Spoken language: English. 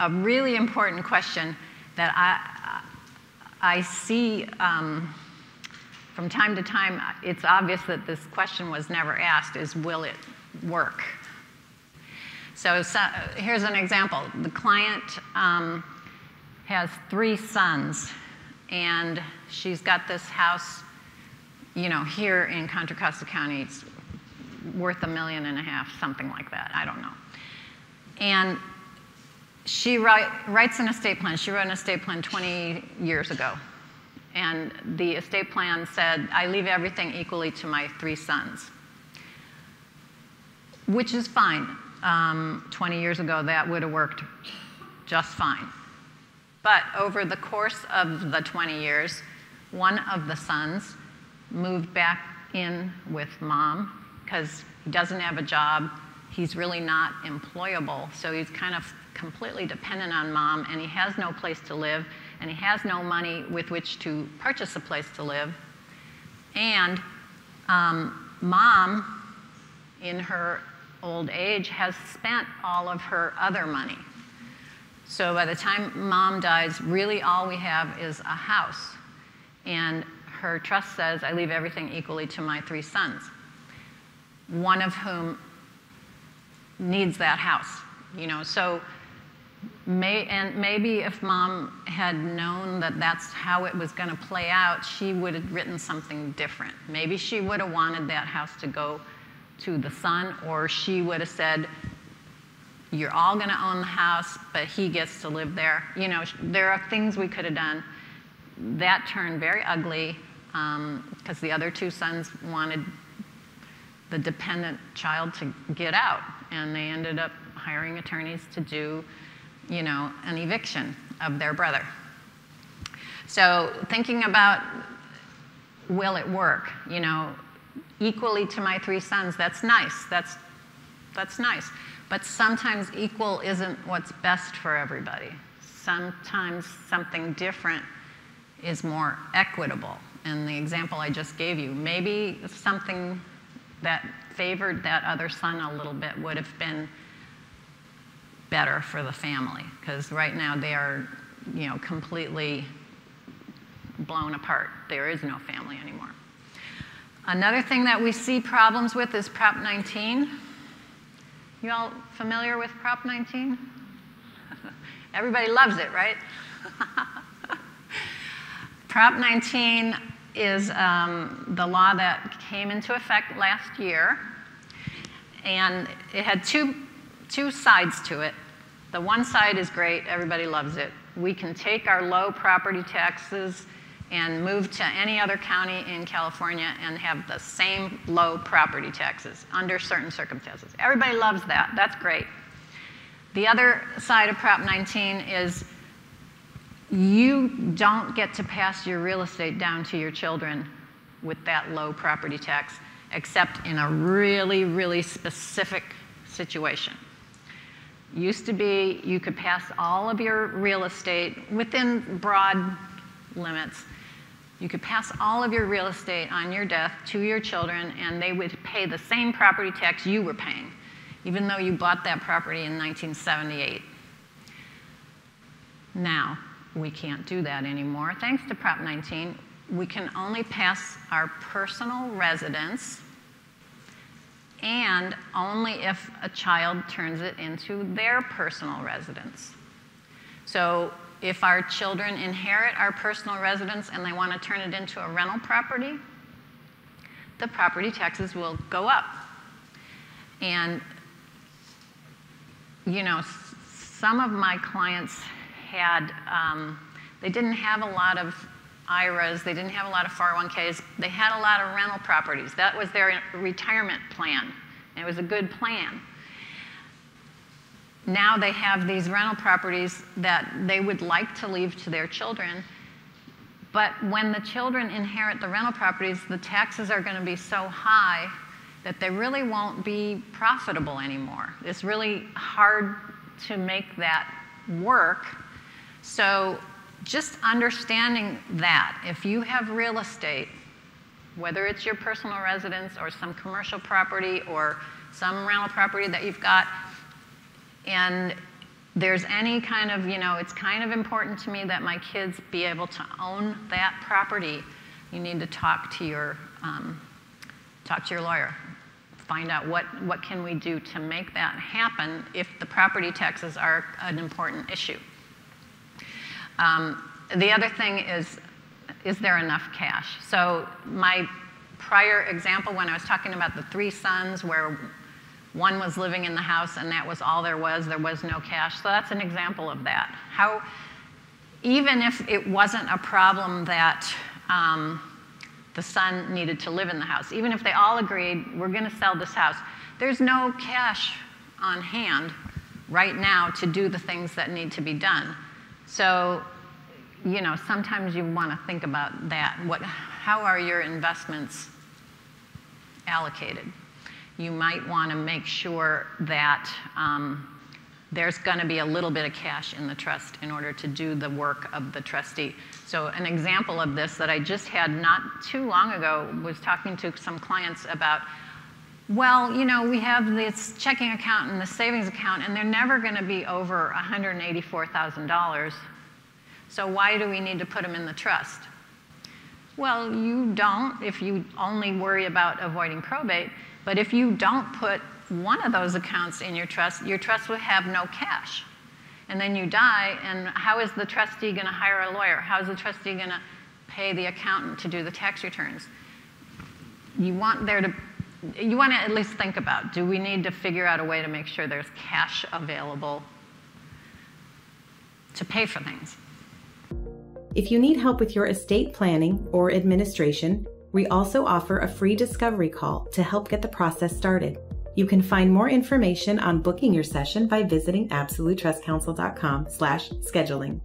a really important question that I see from time to time. It's obvious that this question was never asked, is will it work? So here's an example. The client has 3 sons, and she's got this house, you know, here in Contra Costa County. It's worth $1.5 million, something like that. I don't know. And she writes an estate plan. She wrote an estate plan 20 years ago. And the estate plan said, I leave everything equally to my 3 sons, which is fine. 20 years ago, that would have worked just fine. But over the course of the 20 years, one of the sons moved back in with mom because he doesn't have a job. He's really not employable, so he's kind of completely dependent on mom, and he has no place to live, and he has no money with which to purchase a place to live. And mom, in her old age, has spent all of her other money. So by the time mom dies, really all we have is a house. And her trust says, I leave everything equally to my 3 sons, one of whom needs that house. You know, so maybe if mom had known that that's how it was going to play out, she would have written something different. Maybe she would have wanted that house to go to the son, or she would have said, you're all going to own the house, but he gets to live there. You know, there are things we could have done. That turned very ugly because the other 2 sons wanted the dependent child to get out, and they ended up hiring attorneys to do, you know, an eviction of their brother. So thinking about, will it work? You know, equally to my 3 sons, that's nice. That's nice. But sometimes equal isn't what's best for everybody. Sometimes something different is more equitable. And the example I just gave you, maybe something that favored that other son a little bit would have been better for the family, because right now they are, you know, completely blown apart. There is no family anymore. Another thing that we see problems with is Prop 19. You all familiar with Prop 19? Everybody loves it, right? Prop 19 is the law that came into effect last year, and it had two sides to it. The one side is great, everybody loves it. We can take our low property taxes and move to any other county in California and have the same low property taxes under certain circumstances. Everybody loves that, that's great. The other side of Prop 19 is you don't get to pass your real estate down to your children with that low property tax, except in a really, really specific situation. Used to be you could pass all of your real estate within broad limits. You could pass all of your real estate on your death to your children, and they would pay the same property tax you were paying, even though you bought that property in 1978. Now, we can't do that anymore. Thanks to Prop 19, we can only pass our personal residence, and only if a child turns it into their personal residence. So if our children inherit our personal residence and they want to turn it into a rental property, the property taxes will go up. And, you know, some of my clients had, they didn't have a lot of IRAs, they didn't have a lot of 401ks, they had a lot of rental properties. That was their retirement plan, and it was a good plan. Now they have these rental properties that they would like to leave to their children, but when the children inherit the rental properties, the taxes are going to be so high that they really won't be profitable anymore. It's really hard to make that work. So just understanding that if you have real estate, whether it's your personal residence or some commercial property or some rental property that you've got, and there's any kind of, it's kind of important to me that my kids be able to own that property, you need to talk to your lawyer. Find out what can we do to make that happen if the property taxes are an important issue. The other thing is there enough cash? So my prior example, when I was talking about the 3 sons where one was living in the house and that was all there was no cash. So that's an example of that. How, even if it wasn't a problem that the son needed to live in the house, even if they all agreed, we're going to sell this house, there's no cash on hand right now to do the things that need to be done. So, sometimes you want to think about that. How are your investments allocated? You might want to make sure that there's going to be a little bit of cash in the trust in order to do the work of the trustee. So an example of this that I just had not too long ago was talking to some clients about, well, we have this checking account and the savings account, and they're never going to be over $184,000. So why do we need to put them in the trust? Well, you don't if you only worry about avoiding probate. But if you don't put one of those accounts in your trust will have no cash. And then you die, and how is the trustee going to hire a lawyer? How is the trustee going to pay the accountant to do the tax returns? You want to at least think about, do we need to figure out a way to make sure there's cash available to pay for things? If you need help with your estate planning or administration, we also offer a free discovery call to help get the process started. You can find more information on booking your session by visiting absolutetrustcounsel.com/scheduling.